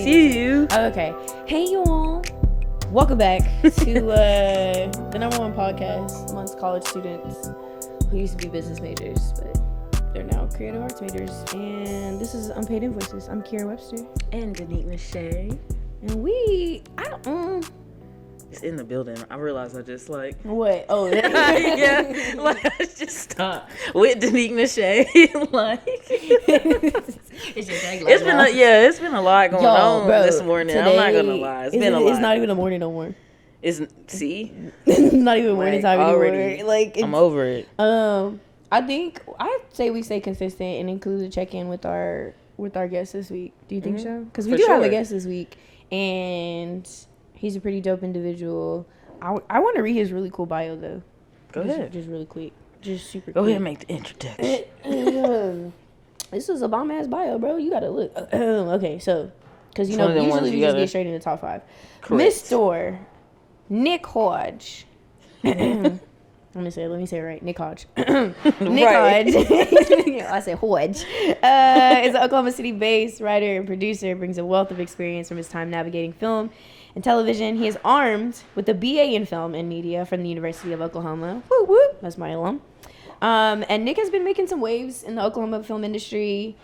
see you. Okay. Hey, you all. Welcome back to the #1 podcast amongst college students who used to be business majors, but they're now creative arts majors. And this is Unpaid Invoices. I'm Keirra Webster. And Denique. And It's in the building. I realized I just like... What? Oh, yeah. Like, I just stopped with Denique. Like... It's just it's been a lot going on this morning. Today, I'm not gonna lie. It's been a lot. It's not even a morning no more. See? Not even morning time already, anymore. Like, I'm over it. I'd say we stay consistent and include a check-in with our guest this week. Do you think so? Because we have a guest this week, and he's a pretty dope individual. I want to read his really cool bio though. Go ahead. Just really quick. Just super quick. Go ahead and make the introduction. This is a bomb ass bio, bro. You gotta look. Okay, so because usually we just get straight into top 5. Correct. Mr. Nick Hodge. Let me say it right. Nick Hodge. Nick Hodge. I said Hodge. Is an Oklahoma City-based writer and producer. Brings a wealth of experience from his time navigating film and television. He is armed with a BA in film and media from the University of Oklahoma. Woo woo. That's my alum. And Nick has been making some waves in the Oklahoma film industry.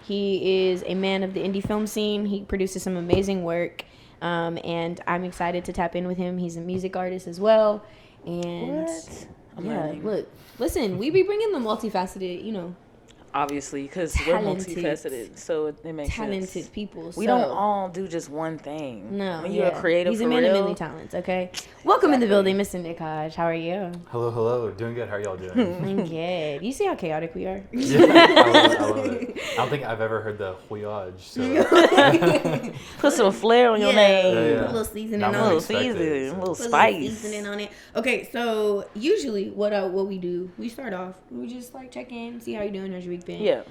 He is a man of the indie film scene. He produces some amazing work. And I'm excited to tap in with him. He's a music artist as well. And listen, we be bringing the multifaceted, obviously, because we're multifaceted, so it makes talented sense. People. We don't all do just one thing. No, when you're a creative, he's a man of many talents. Okay, welcome in the building, Mr. Nick Hodge. How are you? Hello. Doing good. How are y'all doing? I'm good. You see how chaotic we are? Yeah, I love it. I don't think I've ever heard the Hodge. So. Put some flair on your name. Put a little seasoning on it. A little spice. Seasoning on it. Okay, so usually what we do, we start off, we just like check in, see how you're doing, how's your week been? Yeah.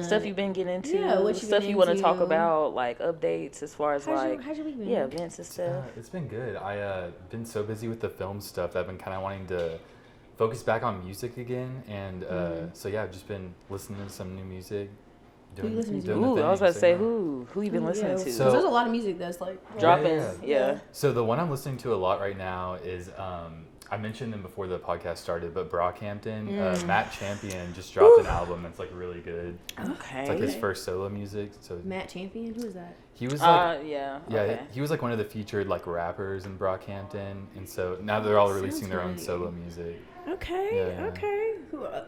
Stuff you've been getting into. Yeah, what stuff you want to talk about, like updates as far as how's your week been? Yeah, events and stuff. It's been good. I've been so busy with the film stuff that I've been kind of wanting to focus back on music again, and so yeah, I've just been listening to some new music. Who you listening to? I was about to say who you been listening to? So there's a lot of music that's like dropping. Yeah. So the one I'm listening to a lot right now is I mentioned them before the podcast started, but Brockhampton, Matt Champion just dropped an album that's like really good. Okay. It's like his first solo music. So Matt Champion, who is that? He was like okay. He was like one of the featured like rappers in Brockhampton, and so now they're all releasing their own solo music. Okay.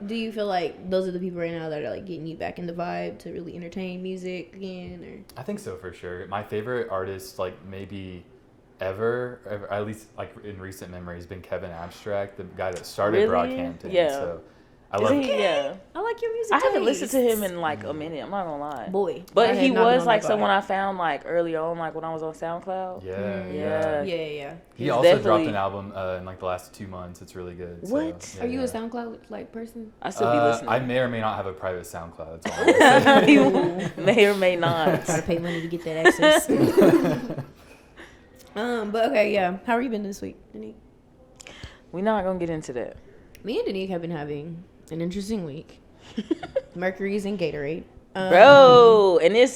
Do you feel like those are the people right now that are like getting you back in the vibe to really entertain music again? Or? I think so for sure. My favorite artist, like maybe ever, at least like in recent memory, has been Kevin Abstract, the guy that started Brockhampton. Yeah. So I love him. Yeah. I like your music. I haven't listened to him in like a minute. I'm not gonna lie. Boy. But he was like someone I found like early on, like when I was on SoundCloud. Yeah. He also dropped an album in like the last 2 months. It's really good. What? So, are you a SoundCloud like person? I still be listening. I may or may not have a private SoundCloud. That's all I'm you may or may not. Gotta pay money to get that access. But okay, yeah. How have you been this week, Denique? We're not gonna get into that. Me and Denique have been having an interesting week. Mercury's in Gatorade. Bro, and it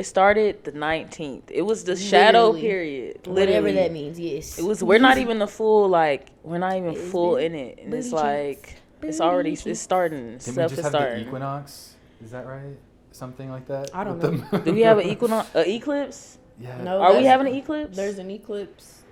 started the 19th. It was the shadow period. Whatever that means, yes. It was. We're not even full in it. And it's like, it's starting. Stuff is starting. The equinox? Is that right? Something like that? I don't know. Do we have an eclipse? Yeah. No, are we having an eclipse? There's an eclipse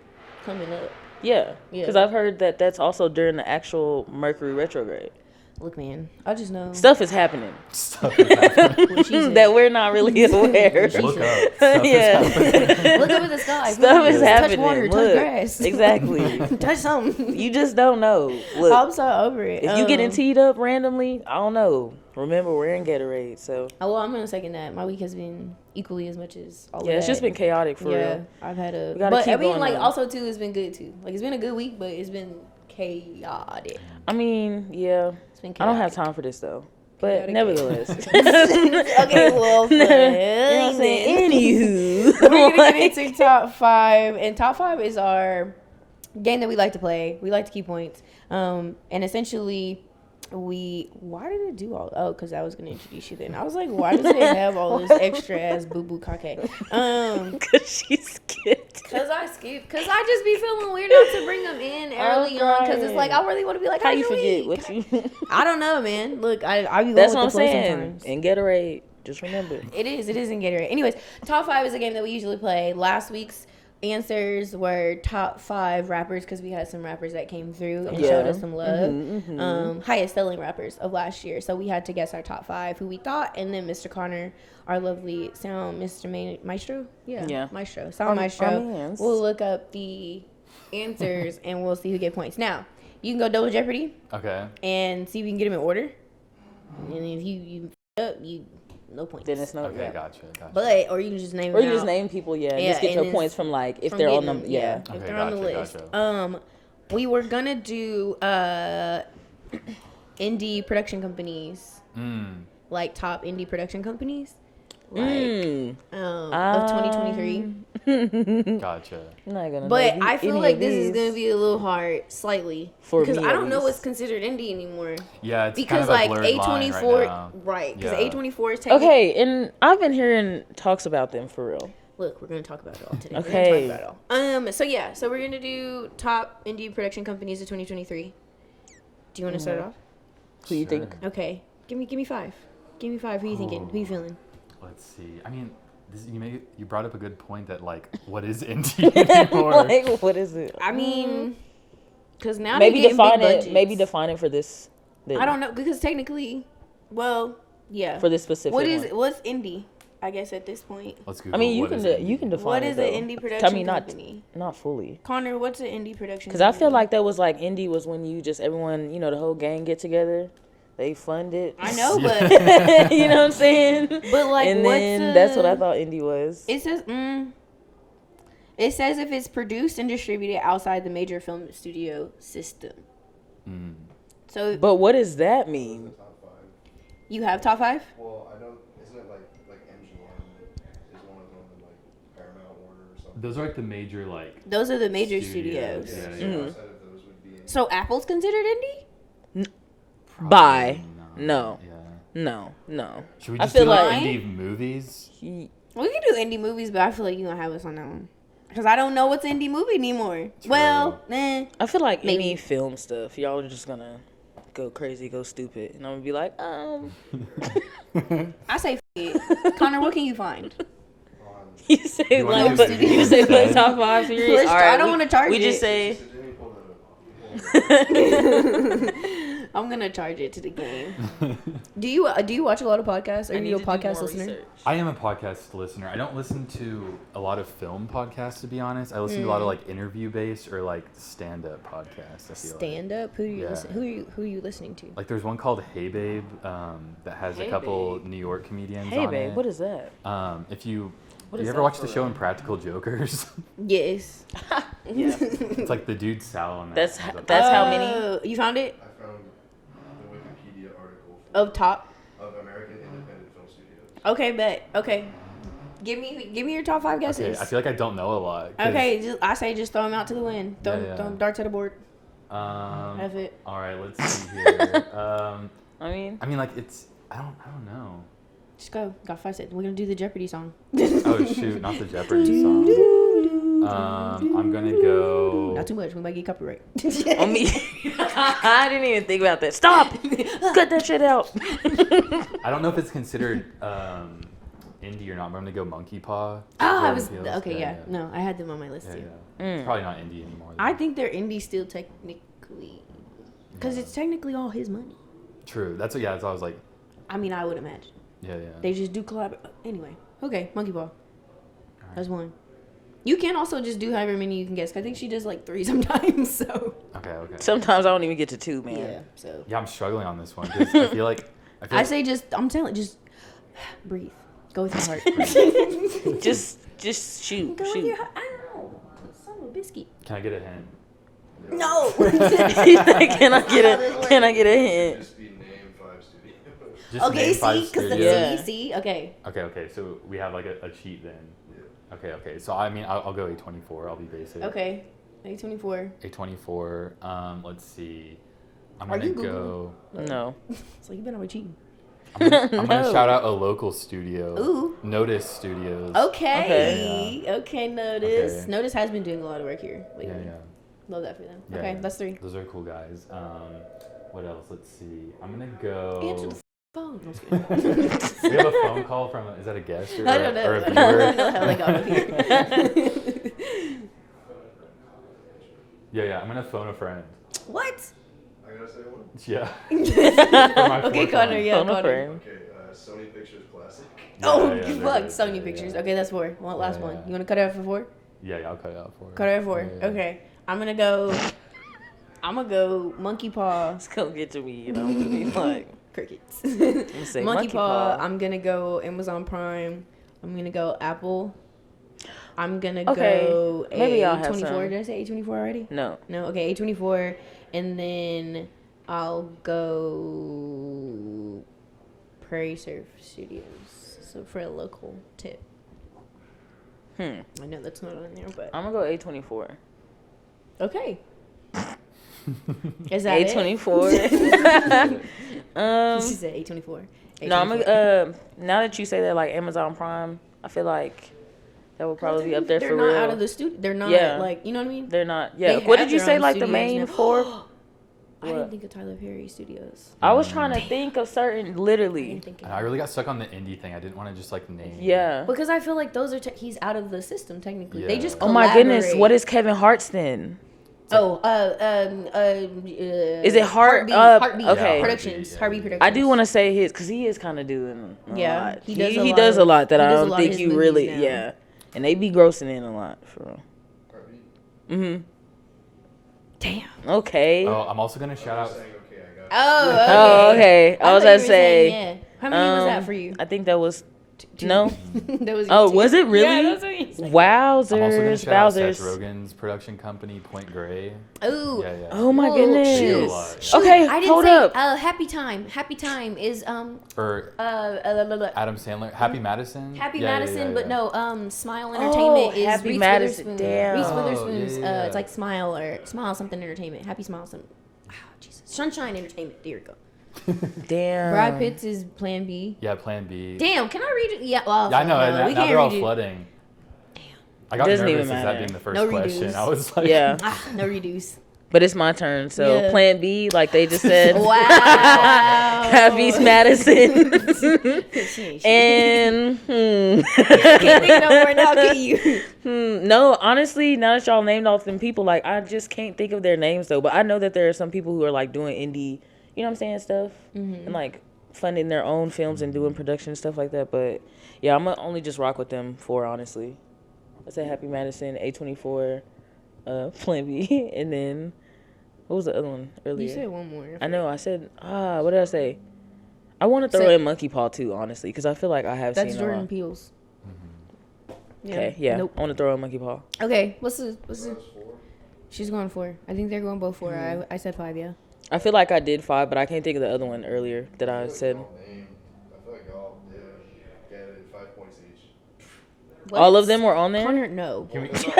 coming up. Yeah. Because I've heard that that's also during the actual Mercury retrograde. Look, man, I just know stuff is happening. That we're not really aware. Look up. Look up at the sky. Stuff is happening. Touch water, touch grass. Exactly. Touch something. You just don't know. Look, I'm so over it. If you getting teed up randomly, I don't know. Remember, we're in Gatorade, so. Oh, well, I'm gonna second that. My week has been equally as much as all of that. Yeah, it's just been chaotic for real. I've had a. But I mean, like, also too, it's been good too. Like, it's been a good week, but it's been chaotic. I mean, yeah. It's been chaotic. I don't have time for this though. But nevertheless. Okay, well, anywho. We're gonna get into top 5, and top 5 is our game that we like to play. We like to keep points, and essentially, Why did it do all? Oh, because I was gonna introduce you then. I was like, why does it have all this extra ass boo boo kake? Because she skipped. Because I skipped. Because I just be feeling weird not to bring them in early on. Because it's like I really want to be like, how you forget what you? I don't know, man. Look, I be going That's with what I'm the flow saying. sometimes. And Gatorade, just remember. It is in Gatorade. Anyways, top 5 is a game that we usually play. Last week's answers were top 5 rappers because we had some rappers that came through and showed us some love. Highest selling rappers of last year. So we had to guess our top 5 who we thought, and then Mr. Khonor, our lovely sound Maestro. Yeah. Maestro. Sound Maestro. We'll look up the answers and we'll see who get points. Now, you can go double Jeopardy. Okay. And see if we can get them in order. And if you up, you no points. Then it's no. Okay, gotcha. But or you can just name. Or you just name people, just get your points from like if they're on them, if they're on the list. We were gonna do indie production companies, like top indie production companies, like of 2023. Gotcha. I'm not gonna. But I feel like this is gonna be a little hard, slightly, for because me, I don't know what's considered indie anymore. Yeah, it's because kind of like a blurred A24, line right now. right? Because Yeah. A24 is taking. Okay, and I've been hearing talks about them for real. Look, we're gonna talk about it all today. Okay. We're gonna talk about it all. So we're gonna do top indie production companies of 2023. Do you want to start off? Who you think? Okay, give me 5. Give me 5. Who you thinking? Who you feeling? Let's see. I mean, you brought up a good point that like, what is indie anymore? Like, what is it? I mean, because now maybe they're define big it. budgets. Maybe define it for this. I don't know because technically, well, yeah. For this specific. What's indie? I guess at this point. Let's Google. I mean, you can define. What it, is though. an indie production company? Not fully. Khonor, what's an indie production? Because I feel like that was like indie was when you just everyone the whole gang get together, they fund it. I know, but you know what I'm saying. But like, and then that's what I thought indie was. It says It says if it's produced and distributed outside the major film studio system. So, but what does that mean? You have top 5? Well, I know. Isn't it like MGM is one of them, like Paramount, Warner, or something? Those are like the major Those are the major studios. Yeah. Outside of those would be. So Apple's considered indie? Bye. No. No. Should we I just feel do like- indie movies? We can do indie movies, but I feel like you don't have us on that one. Because I don't know what's an indie movie anymore. True. Well, I feel like Maybe. any film stuff, y'all are just gonna go crazy, go stupid, and I'm gonna be like, I say f it. Khonor, what can you find? You say You wanna like, do put, studios you say put instead? top 5 series. Let's try. I don't wanna charge We it. just say. So let me pull that up. I'm gonna charge it to the game. Do you watch a lot of podcasts? Are you a podcast listener? I am a podcast listener. I don't listen to a lot of film podcasts, to be honest. I listen to a lot of like interview based or like stand up podcasts. I feel Stand up? Who are you Yeah. Who are you listening to? like there's one called Hey Babe that has Hey a couple Babe. New York comedians Hey on babe, it. what is that? If you What you is ever that watch for the show real? Impractical Jokers? Yes. Yeah. It's like the dude Sal on that. That's ends up- that's how many. You found it? I found the Wikipedia article Of top. of American Independent Film Studios. Okay, bet. Okay. Give me your top 5 guesses. Okay, I feel like I don't know a lot. 'cause, Okay, I say just throw them out to the wind. Throw Yeah. them darts at the board. Have it. All right, let's see here. I mean, I mean, like it's. I don't know. Just go. Got 5 seconds. We're gonna do the Jeopardy song. Oh shoot, not the Jeopardy song. I'm gonna go. Not too much. We might get copyright. on me. I didn't even think about that. Stop. Cut that shit out. I don't know if it's considered indie or not. But I'm gonna go Monkey Paw. I Jordan was Peele's. okay. Yeah, no, I had them on my list Yeah, too. yeah. It's probably not indie anymore. Though. I think they're indie still technically, because it's technically all his money. True. That's what. Yeah. That's what I was like. I mean, I would imagine Yeah. they just do collab. Anyway, okay, Monkey Paw. That's one. You can also just do however many you can guess. 'Cause I think she does like 3 sometimes. So Okay. Sometimes I don't even get to 2, man. yeah. So Yeah, I'm struggling on this one because I feel like. I say I'm telling just breathe. Go with your heart. Just shoot. Go with your heart. I don't know. Son of a biscuit. Can I get a hint? No. He's like, can I get a hint? Just be name 5 studios. Just Okay, name 5 see, because the studios. see, okay. Okay. So we have like a cheat then. Yeah. Okay. So I mean, I'll go A24. I'll be basic. Okay. A24. A24. Let's see. I'm Are gonna you Googling? go. No. So you been already cheating. I'm gonna No. shout out a local studio. Ooh. Notice Studios. Okay. Okay, Notice. Okay. Notice has been doing a lot of work here lately. Yeah, yeah. Love that for them. Yeah, Okay, yeah. that's 3. Those are cool guys. What else? Let's see. I'm gonna go. Answer the phone. No, I'm just kidding. We have a phone call from. Is that a guest or, I don't know. or a I don't know viewer? how they got up here. Yeah. I'm gonna phone a friend. What? I gotta say one. Yeah. For my Okay, fourth Khonor, one. yeah, Phone a Khonor. friend. Okay, Sony Pictures Classic. Oh, Yeah, good there luck. it is. Sony Yeah, Pictures. yeah. Okay, that's 4. One last Yeah, one. yeah. You want to cut it out for 4? Yeah, I'll cut it out for you. Cut it out for 4. Yeah, yeah. Okay. I'm gonna go Monkey Paw. It's gonna get to me, you know. I'm gonna be like, Crickets. I'm gonna say Monkey Paw. I'm gonna go Amazon Prime. I'm gonna go Apple. I'm gonna Okay, go maybe I'll have A24. some. Did I say A24 already? No. No. Okay, A24, and then I'll go Prairie Surf Studios. So for a local tip. I know that's not on there, but I'm gonna go A24. okay. Is that A24. it? She said A24. No, I'm gonna. Now that you say that, like Amazon Prime, I feel like that would probably be up there They're for not real. out of the studio. They're not Yeah. like, you know what I mean? They're not. Yeah. They What have did you their say? own Like the studios main now. 4? I didn't think of Tyler Perry Studios. I was trying to think of certain. Literally. I really got stuck on the indie thing. I didn't want to just like name. Yeah. Because I feel like those are he's out of the system technically. They Yeah. just Oh my goodness. collaborate. What is Kevin Hart's then? Is it Heart? Heartbeat okay. Productions. Yeah, Heartbeat yeah. Productions. I do want to say his because he is kind of doing a Yeah, lot. he He does does a lot that he I does a don't lot of think his you movies really. now. Yeah. And they be grossing in a lot for real. Heartbeat. Mhm. Damn. Okay. Oh, I'm also gonna shout out. Saying okay, I got it. Oh, okay. Oh, okay. I was thought you gonna were say. saying, yeah. How many was that for you? I think that was 2. no. That was Oh, you, 2. was it really? Yeah, that's what you said. I'm also gonna Wowzers, shout out Seth Bowsers. Rogen's production company, Point Grey. Ooh. Yeah, yeah. Oh my Whoa, goodness. She did a shoot. lot. Shoot, Okay, I didn't hold say, up. Happy Time. Happy Time is Or Adam Sandler, Happy Madison. Happy Yeah, yeah, Madison, yeah, but yeah. no, Smile Entertainment is Happy Reese Madison, Witherspoon. damn. Reese Oh, Witherspoon's, yeah, yeah. it's like Smile or Smile something Entertainment. Happy Smile some, Jesus. Sunshine Entertainment. There you go. Damn. Brad Pitt's is Plan B. Yeah, Plan B. Damn, can I read it? Yeah, well, Yeah, I know. no, And we now can't they're all redo. flooding. I got Doesn't nervous even as that matter. being the first No question. redos. I was like, Yeah. No redos. But it's my turn. So Yeah. Plan B, like they just said. Wow. Happy Madison. and Can't think no more now, can you? no, honestly, now that y'all named off them people, like I just can't think of their names though. But I know that there are some people who are like doing indie, you know what I'm saying, stuff, and like funding their own films and doing production and stuff like that. But yeah, I'm gonna only just rock with them 4, honestly. I said Happy Madison, A24, Plan B, and then what was the other one earlier? You said one more. I know. I said what did I say? I want to throw Say- in Monkey Paw too, honestly, because I feel like I have That's seen Jordan a lot. Peele's. Okay, yeah. Nope. I want to throw in Monkey Paw. Okay, what's the? That was 4. She's going 4. I think they're going both 4. I said 5, yeah. I feel like I did 5, but I can't think of the other one earlier that I said. I feel like y'all did 5 points each. All of them were on there? Khonor, no. Can we, She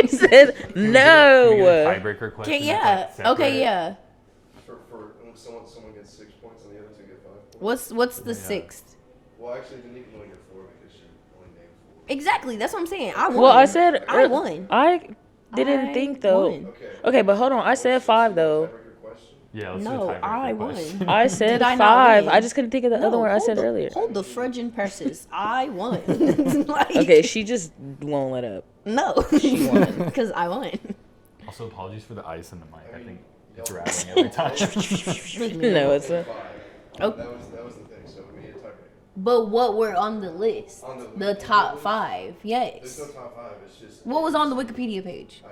said can we get a no. tiebreaker question? Okay, that's, yeah. like, separate? Okay, yeah. For when someone gets 6 points and the other 2 get 5 points. What's the Yeah. 6th? Well, actually, Denique can only get 4 because she only named 4. Exactly. That's what I'm saying. I won. Well, I said I won. I didn't I think though. won. Okay. Okay, but hold on. I said 5 though. Tiebreaker question. Yeah, let's do No, a tiebreaker I won. question. I said Did I not 5. win? I just couldn't think of the other one I hold said the- earlier. Hold the frudging purses. I won. Like, Okay, she just won't let up. No. She won. Because I won. Also, apologies for the ice in the mic. I think it's y'all- rattling every time. No, it's a. 5. Oh. That was the thing. So we need a tiebreaker. But what were on the list? On the The top Wikipedia 5. There's Yes. no top 5. It's just. What was on the Wikipedia page? I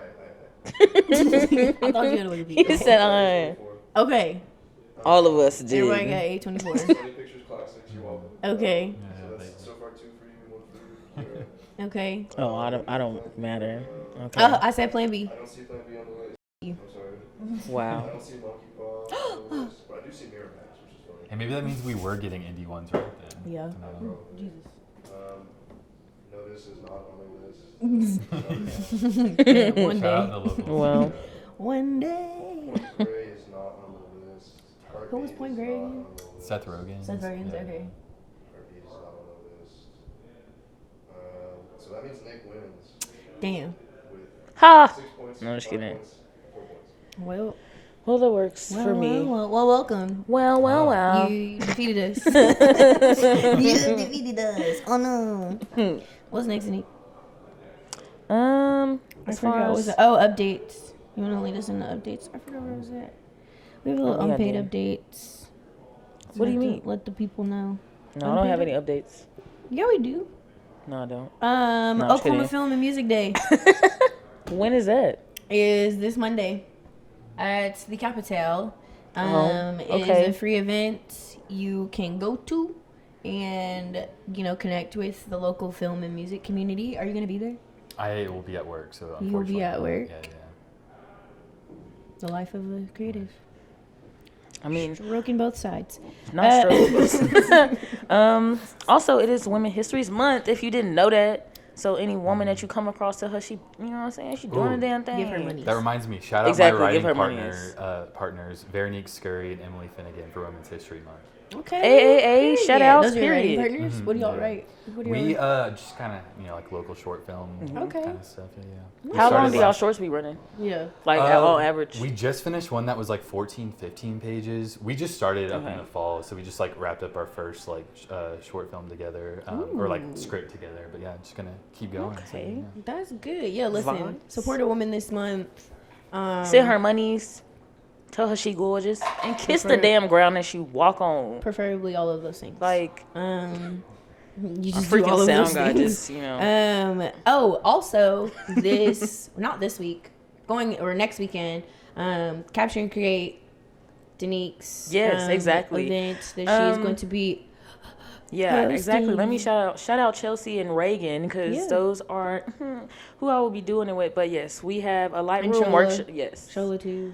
I thought you had a Wikipedia. He said I. Okay. All of us did. Everybody got A24. Sony Pictures Classics. You're welcome. Okay. Yeah, So thanks. that's so far 2 for you, 1 for you. Okay. Oh, I don't matter. Okay. I said Plan B. I don't see Plan B on the list. You. I'm sorry. I Wow. don't see Monkey Paw on the list, but I do see Miramax, which is funny. And maybe that means we were getting indie ones right then. Yeah. Probably. Jesus. Notice is not on the list. Yeah, one Shout out day. the local. Well, One day. Gray is not on the list. Who was Point Grey again? Seth Rogen. Seth Rogen's okay. Heartbeat is not on the list. So that means Nick wins Damn. with Ha! 6 points. No, just 5 kidding. points, 4 points. Well, Well, that works for me. Well, welcome. Well. You defeated us. You defeated us. Oh no. What's next, Denique? I I forgot. What was it? Oh, updates. You want to lead us into updates? I forgot where I was at. We have a little Oh, yeah, unpaid dude. updates. What do you Let the- mean? Let the people know. No, I don't have any updates. Yeah, we do. No, I don't. No, I'm just Oklahoma kidding. Film and Music Day When is that? is this Monday at the Capitol. okay. It's a free event you can go to and, connect with the local film and music community. Are you going to be there? I will be at work, so You will be unfortunately. at work? Yeah. The life of a creative. I mean, Stroking both sides. not struggles. Also, it is Women History Month, if you didn't know that. So any woman that you come across, tell her she, you know what I'm saying, she doing Ooh. a damn thing. Give her money. That reminds me, shout out Exactly, my give writing her money. partners, Denique Scurry and Emily Finnegan for Women's History Month. Okay. Hey, shout outs, Those are your writing period. partners? What do y'all Yeah. write? What do We y'all write? just kind of like local short film Okay. kind of stuff. Yeah. We How long started do y'all last- shorts be running? Yeah. Like, on average? We just finished one that was like 14, 15 pages. We just started up in Okay. the fall, so we just like wrapped up our first like short film together, or like script together. But yeah, just gonna keep going. So, Okay. yeah. That's good. Yeah, listen. Vibes. Support a woman this month. Send her monies. Tell her she gorgeous. And kiss the Prefer- damn ground that she walk on. Preferably all of those things. Like, you a just do all freaking of sound those guy things. just, you know. Also this not this week, next weekend, Capture and Create Denique's Yes, exactly. event that she's Um, going to be Yeah, exactly. Let me hosting. shout out Chelsea and Reagan, because Yeah. those are who I will be doing it with. But yes, we have a And Lightroom Shola. workshop. Yes. Shola too.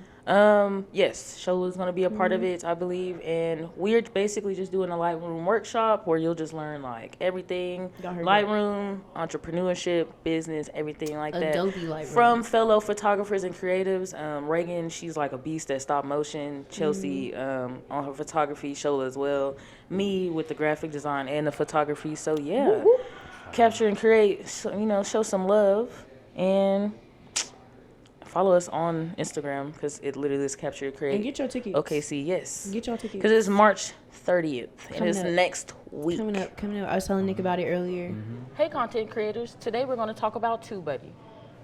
Yes, Shola's gonna be a part of it, I believe, and we're basically just doing a Lightroom workshop where you'll just learn like everything, Y'all heard Lightroom, entrepreneurship, business, everything like that. Adobe Lightroom. From fellow photographers and creatives. Reagan, she's like a beast at stop motion. Chelsea, on her photography, Shola as well. Me with the graphic design and the photography. So yeah, capture and create. Show some love and follow us on Instagram, because it literally is Capture and Create. And get your tickets. OKC, yes. Get your tickets. Because it's March 30th, and Coming it's up. next week. Coming up. I was telling Nick about it earlier. Hey, content creators. Today we're going to talk about TubeBuddy.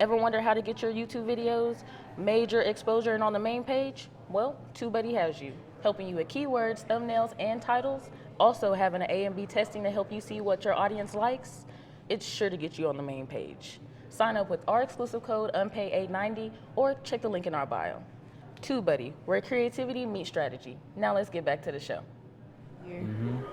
Ever wonder how to get your YouTube videos major exposure and on the main page? Well, TubeBuddy has you, helping you with keywords, thumbnails, and titles. Also having an A and B testing to help you see what your audience likes. It's sure to get you on the main page. Sign up with our exclusive code UNPAID890 or check the link in our bio. TubeBuddy, where creativity meets strategy. Now let's get back to the show.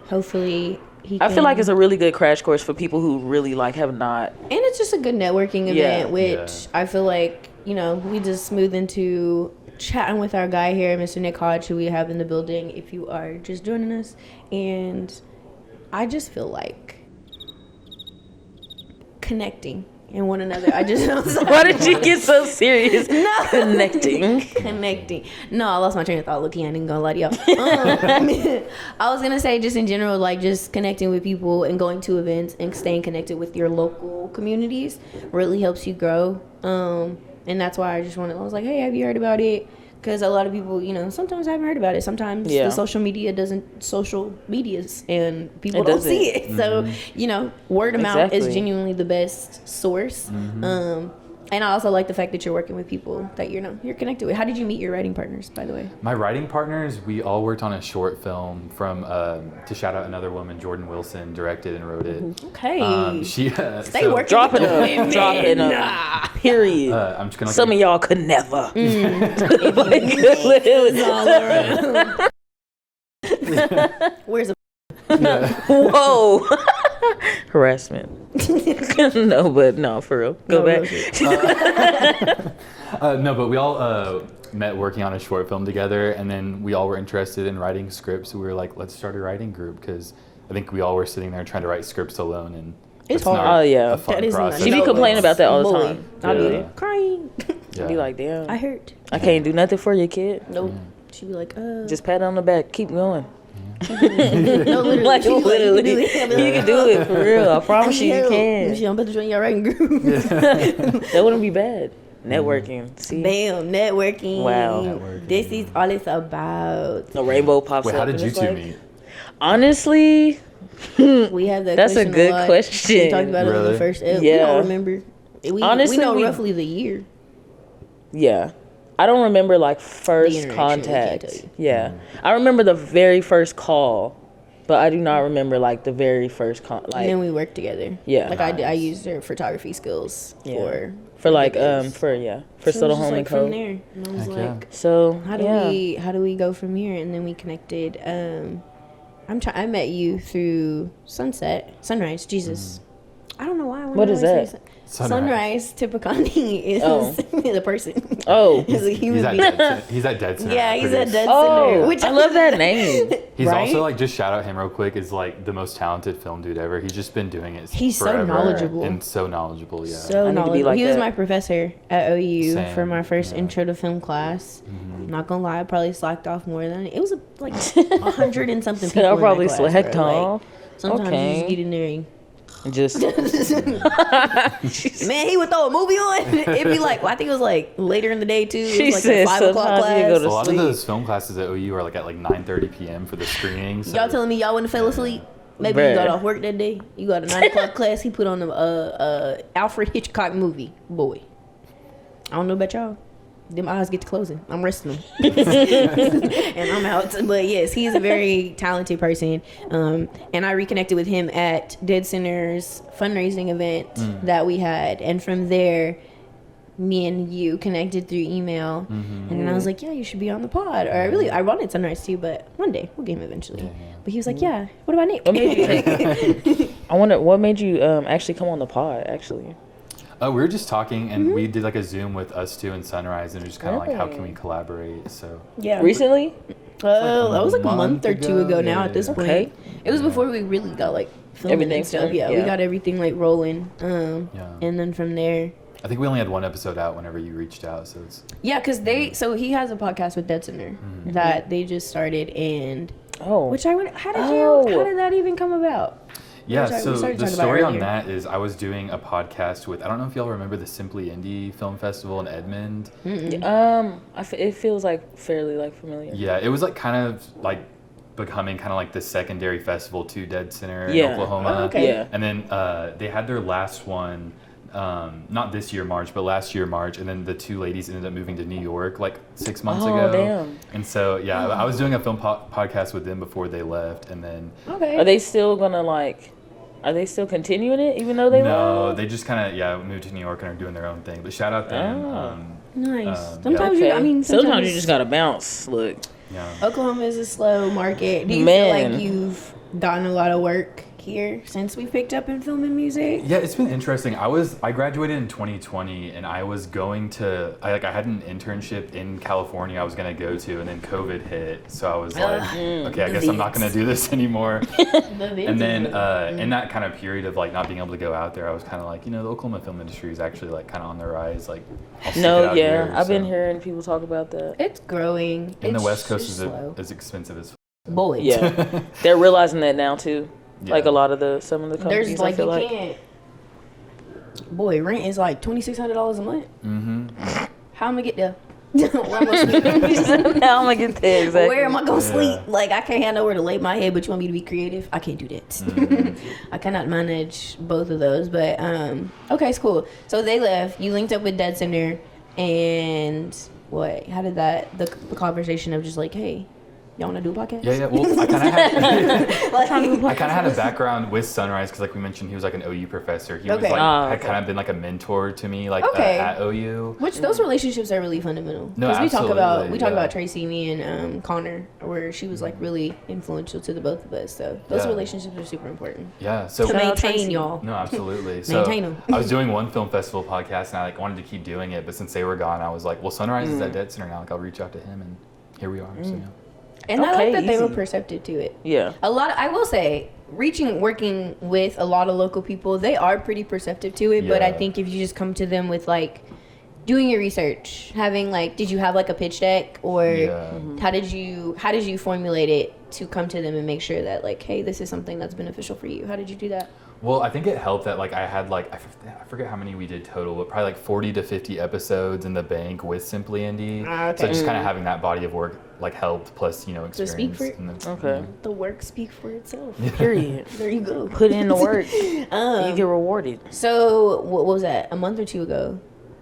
Hopefully he I feel like it's a really good crash course for people who really have not. and it's just a good networking event, Yeah. which I feel like, we just smooth into chatting with our guy here, Mr. Nick Hodge, who we have in the building, if you are just joining us. And I just feel like connecting in one another. I just Why did you get so serious? No. Connecting. No, I lost my train of thought. Look, I ain't gonna lie to y'all. I was gonna say, just in general, just connecting with people and going to events and staying connected with your local communities really helps you grow. And that's why I was like, hey, have you heard about it? Because a lot of people, sometimes I haven't heard about it. Sometimes Yeah. the social medias and people It don't doesn't. see it. So, word of mouth is Exactly. genuinely the best source. And I also like the fact that you're working with people that you're connected with. How did you meet your writing partners, by the way? My writing partners, we all worked on a short film from, to shout out another woman, Jordan Wilson, directed and wrote it. Okay. She Stay working. Drop it with the up. women. Drop it up. Period. I'm just gonna. Some of y'all could never. Where's a Whoa. Harassment. No, for real. Go No, back. No, but we all met working on a short film together, and then we all were interested in writing scripts. We were like, let's start a writing group, because I think we all were sitting there trying to write scripts alone, and It's that's not hard. Oh, yeah. a fun That is not- process. She be No, complaining about that all the bully. time. I'll be Yeah. crying. Yeah. Be like, damn. I hurt. I can't do nothing for you, kid. Nope. She'd be like, Just pat on the back. Keep going. no, literally. Like, She'd be literally. you can do it. You can do it for real. I promise you, you can. She don't put the joint in your writing group. That wouldn't be bad. Networking. See? Bam, networking. Wow. Networking. This is all it's about. A rainbow pops Wait, up. how did and you it's two like, meet? Honestly, We have that That's a question good lot. question. We talked about it in Really? the first episode. We Yeah. don't remember. Honestly, we know we- roughly the year. yeah. I don't remember like first interaction, we can't contact. tell you. Yeah. I remember the very first call, but I do not remember like the very first And then we worked together. Yeah. Like I used her photography skills Yeah. for like videos. for So it Subtle was just, Home like, and from Co. there. And I was Heck yeah. like, So how do we go from here? And then we connected. I met you through Sunrise. Jesus, I don't know why. What is that? Sunrise Tipicani is Oh. the person. Oh. He's a human He's at being. DeadCenter. Yeah, he's at Produced. DeadCenter. Oh, Which I love that name. He's right? also like, just shout out him real quick, is like the most talented film dude ever. He's just been doing it He's so forever knowledgeable. and so knowledgeable. Yeah. So I need to be knowledgeable. like He was that. my professor at OU Same, for my first yeah. intro to film class. Mm-hmm. I'm not gonna lie, I probably slacked off more than it was like 100 and something people. I in that probably class, slacked bro. Like, off. sometimes you just get in there and Just man, he would throw a movie on. It'd be like, well, I think it was like later in the day too. It She was like said a 5 o'clock sometimes you class. go to A lot sleep. of those film classes at OU are like at like 9:30 p.m. for the screenings. So Y'all telling me y'all wouldn't fell asleep? Maybe Bruh. you got off work that day. You got a 9 o'clock class. He put on a Alfred Hitchcock movie. Boy, I don't know about y'all. Them eyes get to closing. I'm resting them, and I'm out. But yes, he's a very talented person. And I reconnected with him at DeadCenter's fundraising event that we had, and from there, me and you connected through email. And then I was like, yeah, you should be on the pod. Or I wanted Sunrise too, but one day we'll get him eventually. Yeah. But he was like, yeah. What about Nick? What made you, I wonder what made you actually come on the pod actually. we were just talking, and we did like a Zoom with us two and Sunrise, and it was just kind of like, how can we collaborate? So Yeah. Recently? That was like a month or two ago now. Yeah, At this yeah. point, Okay. it was before we really got like filming Everything and stuff. started, Yeah, yeah. we got everything like rolling. Yeah. And then from there, I think we only had one episode out whenever you reached out. So it's yeah, because he has a podcast with DeadCenter that they just started, and Oh. which I went. How Oh. did that even come about? yeah. We So started the talking about story on earlier. that is I was doing a podcast with, I don't know if y'all remember the Simply Indie Film Festival in Edmond. It feels like fairly like familiar. Yeah, it was like kind of like becoming kind of like the secondary festival to DeadCenter in Yeah. Oklahoma. Oh, okay. Yeah. And then they had their last one, not this year March, but last year March, and then the two ladies ended up moving to New York like 6 months Oh, ago. damn. And so yeah, I was doing a film podcast with them before they left, and then Okay. Are they still gonna like? Are they still continuing it even though they no, left? they just kind of moved to New York and are doing their own thing. But shout out them. Oh. Nice. yeah. Sometimes Okay. you. I mean, sometimes you just gotta bounce. Look. Yeah. Oklahoma is a slow market. Do you Man. feel like you've gotten a lot of work here since we picked up in film and music? Yeah, it's been interesting. I graduated in 2020, and I was going to I had an internship in California I was gonna go to, and then COVID hit, so I was like, okay, I guess I'm not gonna do this anymore. And then in that kind of period of like not being able to go out there, I was kind of like, the Oklahoma film industry is actually like kind of on the rise. Like, I'll stick it No, out yeah, here, I've been so. hearing people talk about that. It's growing. And the It's West Coast just is slow. as expensive as. Boy. Yeah, they're realizing that now too. Like Yeah. a lot of some of the companies. There's like I feel you like. can't. Boy, rent is like $2,600 a month. Mm-hmm. How am I get there? Where am I sleep? Now I'm gonna get there exactly. Where am I gonna Yeah. sleep? Like I can't have nowhere to lay my head, but you want me to be creative? I can't do that. I cannot manage both of those. But okay, it's cool. So they left. You linked up with DeadCenter, and what? How did that the conversation of just like, hey, y'all want to do a podcast? Yeah. Well, I kind of had. Like, I kind of had a background with Sunrise because, like we mentioned, he was like an OU professor. He was Okay. like Oh, had okay. kind of been like a mentor to me, like Okay. at OU. Which those relationships are really fundamental. No, Because we talk about absolutely, yeah. about Tracy, me, and Khonor, where she was like really influential to the both of us. So those Yeah. relationships are super important Yeah. So to Shout out maintain, Tracy. y'all. no, absolutely. So Maintain 'em. I was doing one film festival podcast, and I like wanted to keep doing it, but since they were gone, I was like, well, Sunrise is at DeadCenter now. Like, I'll reach out to him, and here we are. So yeah. And I Okay, like that they were easy. perceptive to it. Yeah. A lot I will say, working with a lot of local people, they are pretty perceptive to it. But I Yeah. think if you just come to them with like doing your research, having like, did you have like a pitch deck, or Yeah. how did you formulate it to come to them and make sure that like, hey, this is something that's beneficial for you? How did you do that? Well, I think it helped that like I had like I forget how many we did total, but probably like 40 to 50 episodes in the bank with Simply Indie. Okay. So just kind of having that body of work like helped, plus experience. To speak for- in the- Okay. The work speak for itself. Period. There you go. Put in the work. You get rewarded. So what was that? A month or two ago.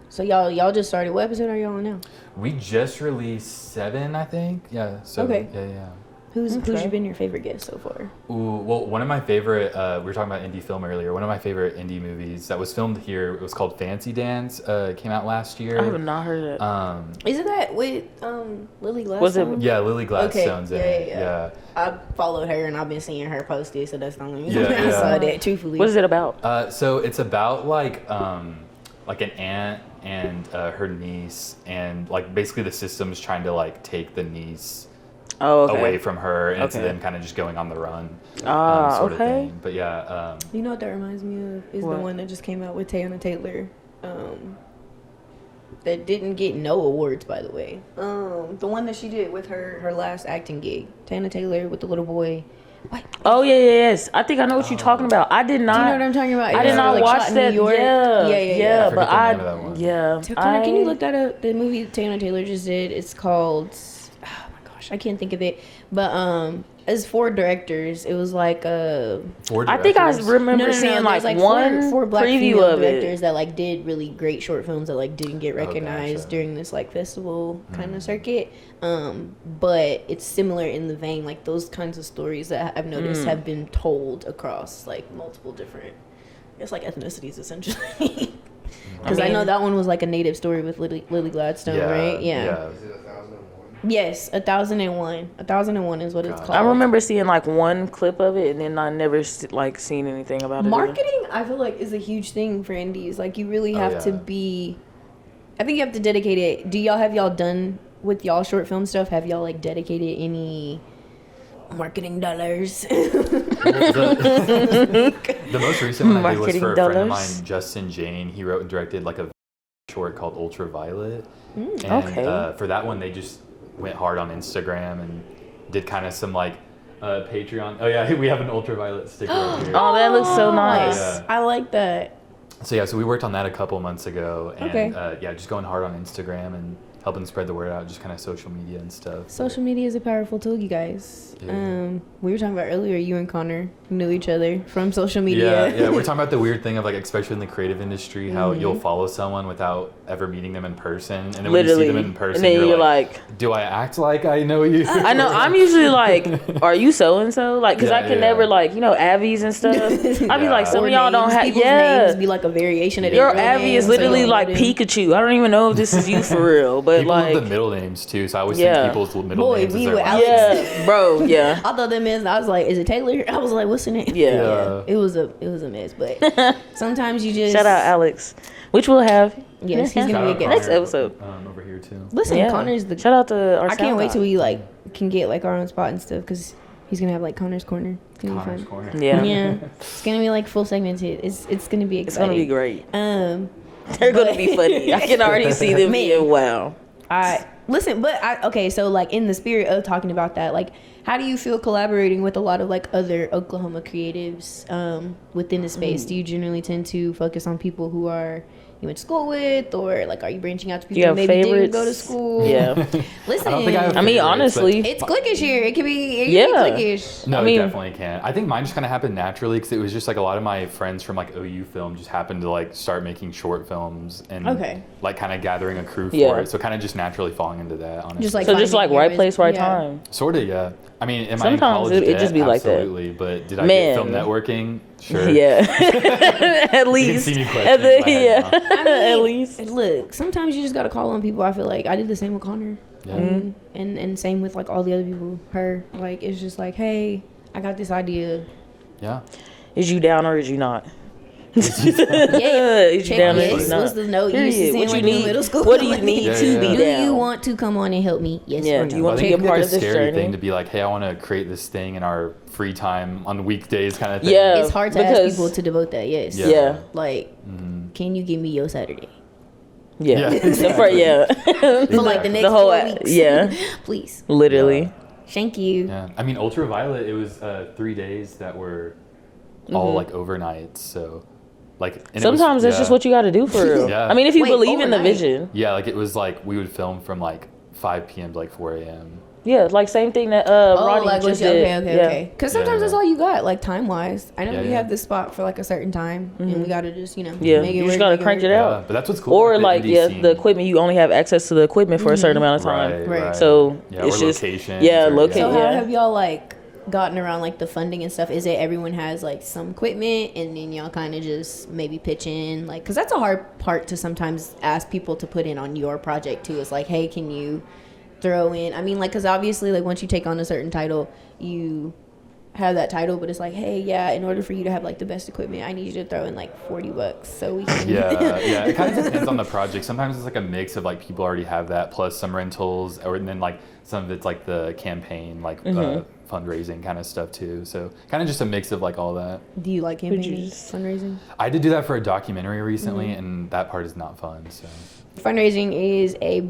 So y'all just started. What episode are y'all on now? We just released 7, I think. Yeah. So, Okay. Yeah. Who's Okay. been your favorite guest so far? Ooh, well, one of my favorite, we were talking about indie film earlier. One of my favorite indie movies that was filmed here, it was called Fancy Dance. It came out last year. I have not heard that. Isn't that with Lily Gladstone? Was it- Yeah, Lily Gladstone's in it. Yeah. I followed her and I've been seeing her post it, so that's the only reason Yeah, I yeah. saw that. Truthfully, What is it about? So it's about like an aunt and her niece, and like basically the system's trying to like take the niece Oh, okay. away from her, and it's Okay. them kind of just going on the run, okay. sort of thing. But yeah, You know what that reminds me of is What? the one that just came out with Teyana Taylor. That didn't get no awards, by the way. The one that she did with her last acting gig, Teyana Taylor with the little boy. What? Oh yes. I think I know what you're talking about. I did not. Do you know what I'm talking about? I It did was, not like, watch shot in that. New York. Yeah, Yeah. I forget But the name of that one. yeah. So, Khonor, can you look that up? The movie Teyana Taylor just did. It's called. Oh my gosh, I can't think of it. But as 4 directors, it was like 4 I think I directors? remember seeing there's, like four one black preview female of directors it. that like did really great short films that like didn't get Oh, recognized gotcha. during this like festival kind of circuit. But it's similar in the vein, like those kinds of stories that I've noticed have been told across like multiple different, it's like ethnicities essentially. Because I know mean- that one was like a native story with Lily Gladstone, right? Yeah. Is it 1001? Yes, 1001. 1001 is what it's God. called. I remember seeing like one clip of it, and then I never like seen anything about it. Marketing, I feel like, is a huge thing for indies. Like, you really Oh, have to yeah. be. I think you have to dedicate it. Have y'all done with y'all short film stuff? Have y'all like dedicated any marketing dollars? The most recent one I did was Marketing for a friend of dollars. mine, Justin Jane. He wrote and directed like a short called Ultraviolet. And okay. for that one, they just went hard on Instagram and did kind of some like Patreon. Oh yeah, we have an Ultraviolet sticker right here. Oh, that looks so nice. Yeah. I like that. So yeah, so we worked on that a couple months ago, and Okay. yeah, just going hard on Instagram and helping spread the word out, just kind of social media and stuff. Social media is a powerful tool, you guys. Yeah. We were talking about earlier, you and Khonor knew each other from social media. Yeah, we're talking about the weird thing of like, especially in the creative industry, how you'll follow someone without ever meeting them in person, and then when Literally. you see them in person, And then you're you're like, do I act like I know you? I know. I'm usually like, are you so and so? Like, cause Yeah, I can yeah. never like, Abby's and stuff. I'd be like, some Or of y'all don't names, have. people's Yeah. names be like a variation of their Your real Abby name, is so literally you like know. Pikachu. I don't even know if this is you for real, but People like, love the middle names too, so I always Yeah. think people's middle Boy, names we is their were last Alex. name. yeah, bro, yeah, I thought that meant, I was like, is it Taylor? I was like, what's her name? yeah. It was a mess, but sometimes you just Shout out Alex, which we'll have. Yes, he's Shout gonna out be a Next guest. episode. Over here too. Listen, Yeah. Connor's the. Shout out to our. I can't wait SoundCloud. till we like can get like our own spot and stuff because he's gonna have like Connor's corner. It's gonna Connor's be fun. Corner. Yeah, Yeah, it's gonna be like full segmented. It's gonna be it's exciting. gonna be great. They're They're gonna be funny. I can already see them Man. being wow. I listen, but okay. So like in the spirit of talking about that, like, how do you feel collaborating with a lot of like other Oklahoma creatives within the space? Do you generally tend to focus on people who are you went to school with, or like are you branching out to people You who have maybe didn't favorites? go to school? Yeah. Listen, I don't think I have I mean, favorites, honestly, but- it's clickish here. It can be Yeah. clickish. No, I mean- it definitely can. I think mine just kind of happened naturally because it was just like a lot of my friends from like OU film just happened to like start making short films and Okay. like kind of gathering a crew for Yeah. it. So kind of just naturally falling into that, honestly. Just like so just like finding right your place, right yeah. time. Sort of, yeah. I mean, am I in Sometimes college it debt? just be like that. Absolutely, but did I Man. get film networking? Sure. Yeah. At You can least. see me At questioning the- my head yeah. now. I mean, At least. Look, sometimes you just gotta call on people. I feel like I did the same with Khonor. Yeah. And same with like all the other people. Her, like, it's just like, hey, I got this idea. Yeah. Is you down or is you not? Yeah, Is you check down or yes. is you not? What's the note you used to Period. send What you when you were in need? middle school? What do you need Yeah, to yeah. be Do down? you want to come on and help me? Yes Yeah, or do no? you want I to think be a it'd be part like of a this scary journey? thing to be like, hey, I want to create this thing in our free time on weekdays kind of thing. Yeah. It's hard to ask because- people to devote that. Yes. Yeah. Yeah. Like, can you give me your Saturday? Yeah. exactly. For like the next whole 4 weeks. yeah, Please. literally. Thank you. Yeah, I mean, Ultraviolet, it was 3 days that were all like overnights. So, like, and Sometimes that's just what you got to do for real. Yeah. I mean, if you Wait, believe in the overnight? vision. Yeah, like it was like we would film from like 5 p.m. to like 4 a.m. Yeah, like same thing that Oh, Ronnie like just okay, did. okay. Because sometimes Yeah. that's all you got, like time wise. I know Yeah, we yeah. have this spot for like a certain time, and we gotta just Yeah, make it you work, just gotta make crank it work. Yeah, out. but that's what's cool. Or the like indie scene. the equipment, you only have access to the equipment for a certain amount of time. Right, Right. right. So yeah, it's or just locations. yeah, or- locate. So how Yeah. have y'all like gotten around like the funding and stuff? Is it everyone has like some equipment, and then y'all kind of just maybe pitch in, like, because that's a hard part to sometimes ask people to put in on your project too. It's like, hey, can you throw in? I mean, like, because obviously, like, once you take on a certain title, you have that title, but it's like, hey, yeah, in order for you to have like the best equipment, I need you to throw in like $40 so we can. Yeah. It kind of depends on the project. Sometimes it's like a mix of like people already have that plus some rentals, or and then like some of it's like the campaign, like fundraising kind of stuff too. So kind of just a mix of like all that. Do you like campaigning, you just- fundraising? I did do that for a documentary recently, and that part is not fun. So Fundraising is a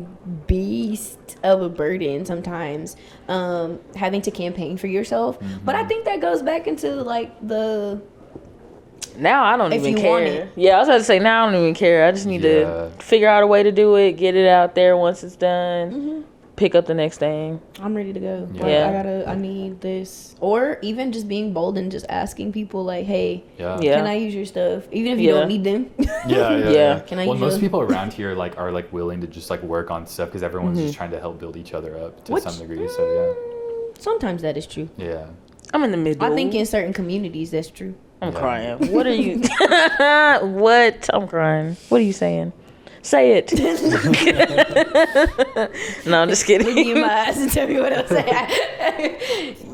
beast of a burden sometimes, having to campaign for yourself. But I think that goes back into like the Now I don't If even you want care. it. Yeah, I was about to say now I don't even care. I just need Yeah. to figure out a way to do it, get it out there once it's done, pick up the next thing. I'm ready to go. Like, Yeah. I need this. Or even just being bold and just asking people like, hey, yeah. Yeah. can I use your stuff? Even if you Yeah. don't need them. Yeah. Can I Well, use most your- people around here like are like willing to just like work on stuff because everyone's just trying to help build each other up to Which- some degree. So Sometimes that is true. yeah. I'm in the middle. I think in certain communities that's true. I'm Yeah. crying. What are you? What? I'm crying. What are you saying? Say it. No, I'm just Look me in kidding. my eyes and tell me what I'm saying.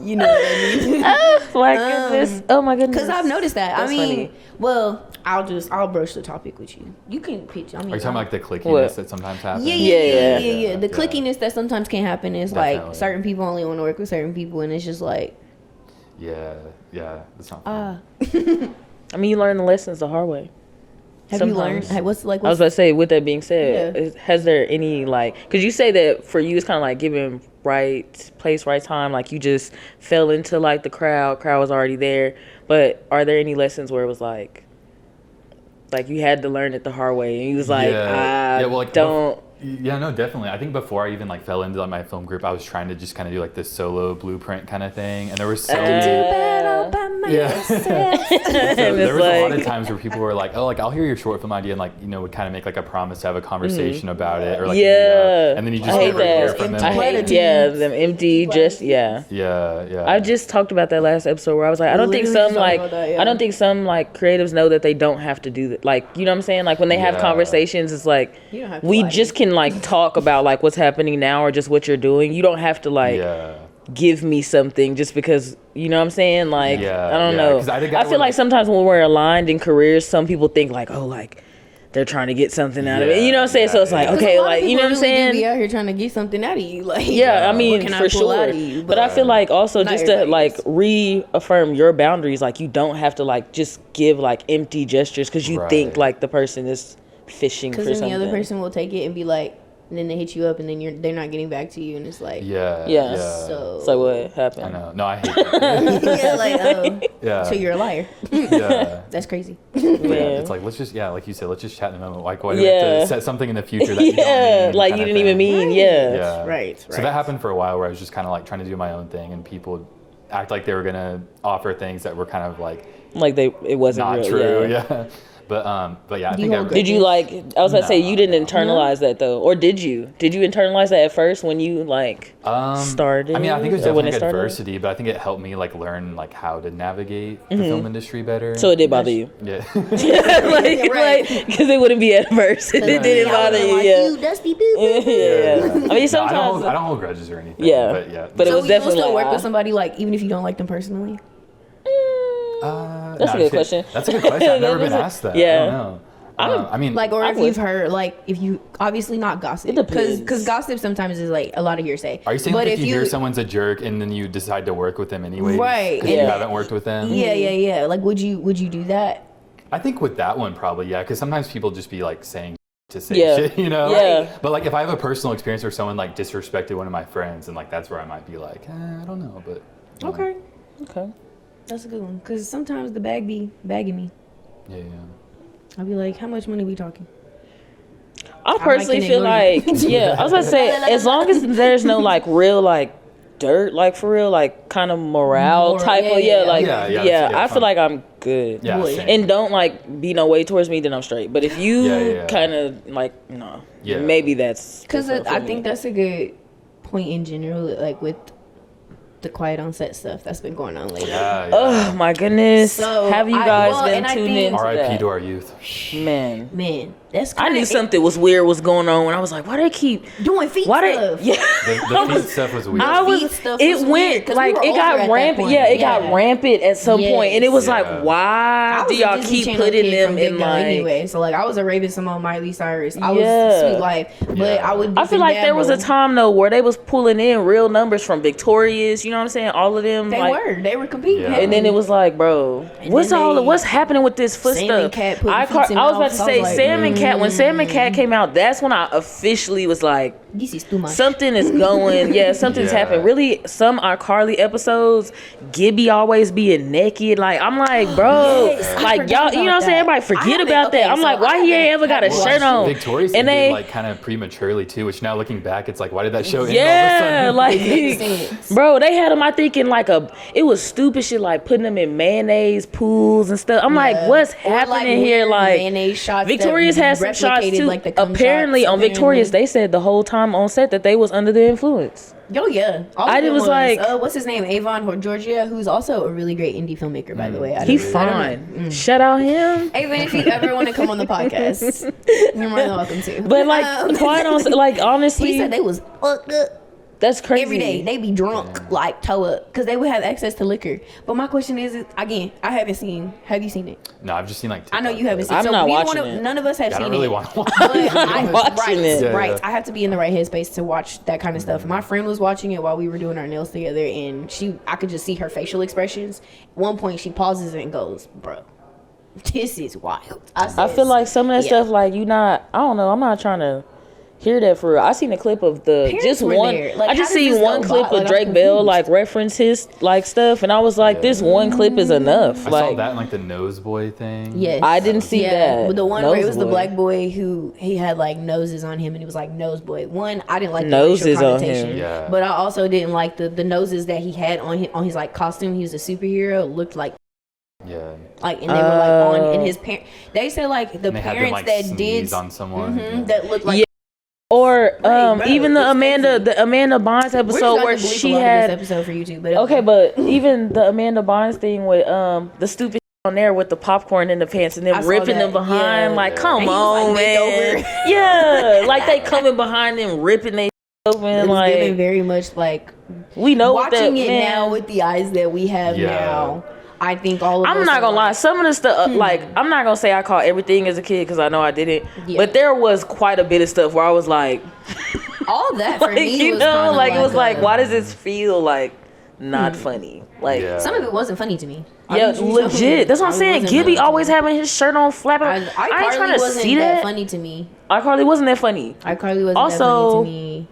You know what I mean? Oh my goodness. Oh my goodness. Because I've noticed that. That's I mean, funny. well, I'll broach the topic with you. You can pitch. I mean, Are you talking about like the clickiness What? that sometimes happens? Yeah. The clickiness that sometimes can happen is like Definitely. certain people only want to work with certain people, and it's just like, Yeah. That's not fun. I mean, you learn the lessons the hard way. have you Sometimes. learned? Hey, what's like? I was What's, about to say, with that being said, Yeah. has there any like, because you say that for you it's kind of like giving right place, right time, like you just fell into like the crowd was already there, but are there any lessons where it was like you had to learn it the hard way and you was like, don't. Yeah, no, definitely. I think before I even like fell into like my film group, I was trying to just kind of do like this solo blueprint kind of thing, and there was so many. bad all by myself. So And there it's was a lot like- of times where people were like, "Oh, like I'll hear your short film idea," and like would kind of make like a promise to have a conversation about it, or like Yeah. and then you I just hate never hear that. from them. I hate them empty just Yeah. I just talked about that last episode where I was like, I don't think Literally some just like talked about that, yeah. I don't think some like creatives know that they don't have to do that. Like, you know what I'm saying? Like when they have Yeah. conversations, it's like You don't have to we lie. just can like talk about like what's happening now or just what you're doing. You don't have to like Yeah. give me something just because, you know what I'm saying? Like, Yeah, I don't yeah, know. 'cause I had a guy I feel where, like like- sometimes when we're aligned in careers, some people think like, oh, like they're trying to get something out of it. Yeah, You know what I'm saying? So it's like, yeah. okay, like, you know what I'm Be saying? out here trying to get something out of you, like Yeah, I mean, what can for I pull sure. out of you? But I feel like also not just to everybody like is. reaffirm your boundaries, like you don't have to like just give like empty gestures because you think Right. like the person is fishing for because then something. the other person will take it and be like, and then they hit you up, and then they're not getting back to you, and it's like, Yeah. Yeah. so So what I happened? know. No, I hate that. yeah, like, oh, Yeah. so you're a liar. Yeah. That's crazy. Yeah, it's like let's just like you said, let's just chat in the moment. Like why do we Yeah. have to set something in the future that you don't Yeah, mean, like kind you of didn't even thing. mean. Yeah. Yeah. Right, So that happened for a while where I was just kind of like trying to do my own thing, and people act like they were gonna offer things that were kind of like Like it wasn't not real. true. Yeah. Yeah. But yeah, I Do think you I hold Did you like? I was about to say you didn't No. internalize that though, or did you? Did you internalize that at first when you like started? I mean, I think it was or when definitely started? adversity, but I think it helped me like learn like how to navigate the film industry better. So it did bother you, yeah. like because it wouldn't be adverse. It didn't bother you. Like, Yeah. you dusty boo. Yeah. I mean, No, sometimes. I don't hold grudges or anything. Yeah. But yeah. But it So was you definitely still like, work with somebody like even if you don't like them personally? That's a good question. That's a good question. I've never been That's a- asked that. yeah. I don't know. I mean, Like, or I if would. you've heard, like, if you obviously not gossip, It depends. because gossip sometimes is like a lot of hearsay. are you saying but like, if you hear someone's a jerk and then you decide to work with them anyways, Right, because you yeah. haven't worked with them? yeah, like would you do that? I think with that one probably, yeah, because sometimes people just be like saying to say Yeah. shit, you know? Yeah. But like if I have a personal experience where someone like disrespected one of my friends, and like that's where I might be like, I don't know, but you know. Okay. That's a good one. Because sometimes the bag be bagging me. Yeah. I'll be like, how much money we talking? I personally can feel ignore like, you. yeah, I was about to say, as long as there's no like real like dirt, like for real, like kind of morale type of, I feel like I'm good. Yeah. Boy. Same. And don't like be no way towards me, then I'm straight. But if you Yeah. kind of like, no, Yeah. maybe that's Because different for I me. think that's a good point in general, like with the quiet on set stuff that's been going on lately. Yeah. Oh my goodness! So, Have you I- guys well, been and I tuned think- in? To R.I.P. that? to our youth. Man, That's I kinda knew something was weird was going on when I was like, why they keep doing feet why stuff. they yeah. The feet stuff was weird. I was. feet stuff It was went weird, 'cause we like were it older got at that rampant. point. Yeah, it Yeah. got rampant at some point, and it was Yes. like, Yeah. why I do was a y'all Disney keep Channel putting kid them from in get-go like? anyway? So like I was a Raven Simone, Miley Cyrus. I was Yeah. Sweet Life, but Yeah. I would. I feel like there was a time though where they was pulling in real numbers from Victorious. You know what I'm saying? All of them. They like, were competing. Yeah. And then it was like, bro, And what's then they- what's happening with this foot Sam and stuff? Cat putting I feet in was about mouths. to I say was like, Sam and Cat. When Sam and Cat came out, that's when I officially was like, This is too much. something is going. Yeah, something's Yeah. happening. Really, some iCarly episodes, Gibby always being naked. Like I'm like, bro, Yes, I like forgot y'all, you know what I'm about saying? that. Everybody I forget haven't- about that. okay, I'm so like, why I he ain't haven't- ever got a haven't shirt on? Victorious And ended they, like kind of prematurely too, which now looking back, it's like, why did that show end all yeah, of a sudden? like, sense. bro, they had him. I thinking like it was stupid shit, like putting them in mayonnaise pools and stuff. I'm like, what's Or, like, happening here? weird Like, mayonnaise shots Victorious that had some shots replicated, too. like, the cum Apparently shots, on Victorious, they said the whole time on set that they was under the influence. Oh yeah, all I of them was like- what's his name, Avon Georgia, who's also a really great indie filmmaker, by the way. He I don't know. fine. Shout out him. Avon, if you ever want to come on the podcast, you're more than welcome to. But like, quiet on, like honestly, he said they was fucked up that's crazy. every day. They be drunk, like toe up, because they would have access to liquor. But my question is again, I haven't seen. Have you seen it? No, I've just seen like. I know you haven't seen. I'm so not we watching wanna, it. None of us have I seen don't really it. want to watch But it. I'm watching right, it. Yeah, right. yeah. I have to be in the right headspace to watch that kind of stuff. My friend was watching it while we were doing our nails together, and I could just see her facial expressions. At one point, she pauses and goes, "Bro, this is wild." I feel like some of that stuff, like I don't know. I'm not trying to hear that for real. I seen a clip of Parents just were one. there. Like, I just how does seen this one go clip by? of Like, I'm Drake Bell confused. like reference his like stuff, and I was like, this one clip is enough. I like saw that in like the Noseboy thing. Yes. I didn't see that. But the one where it was the Noseboy. black boy who he had like noses on him and it was like Noseboy. One, I didn't like the Noses racial on connotation. him. Yeah. But I also didn't like the noses that he had on his like costume. He was a superhero. Looked like Yeah. and they were like on in his parent. They said like the And they had them parents like that sneeze did on someone. yeah. that looked like. Yeah. Or bro, even the it's Amanda Bynes We're episode just where gonna delete she a lot of had this episode for YouTube. But okay, but even the Amanda Bynes thing with the stupid on there with the popcorn in the pants and I them saw ripping them that, behind, yeah. like Yeah. come And he was, on, like, bent man, over. yeah, like they coming behind them ripping they open, it was giving like very much like we know what watching that, it man. now with the eyes that we have Yeah. now. I think all of I'm us not are gonna lie. like, Some of the stuff, like, I'm not gonna say I caught everything as a kid because I know I didn't. Yeah. But there was quite a bit of stuff where I was like, all that for like me you was know, kinda like it was like, a- why does this feel like not funny? Like, Yeah. Some of it wasn't funny to me. yeah, legit. That's what I'm saying. Gibby always having his shirt on, flapping. I ain't trying to wasn't see that that. funny to me. iCarly wasn't that funny. iCarly wasn't Also, that funny to me.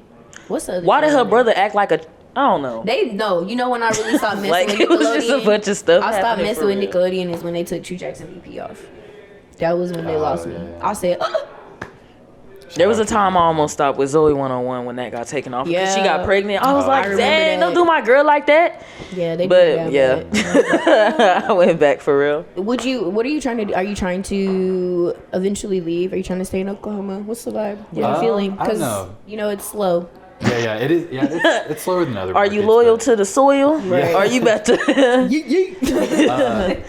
What's the other Why did show? her brother act like a? I don't know. They no, you know when I really stopped messing Like with it was just a Nickelodeon? bunch of stuff. I stopped happening messing for with real. Nickelodeon is when they took True Jackson VP off. That was when they lost me. yeah. I said, There was a time I almost stopped with Zoe 101 when that got taken off because she got Yeah. pregnant. I was Oh, like, I remember dang, that. don't do my girl like that. yeah, they. But did yeah, that, I went back for real. but- What are you trying to do? Are you trying to eventually leave? Are you trying to stay in Oklahoma? What's the vibe? What are you feeling? I don't know. You know it's slow. Yeah, it is. Yeah, it's slower than other. Are you markets, loyal but- to the soil? Right. Are you about to?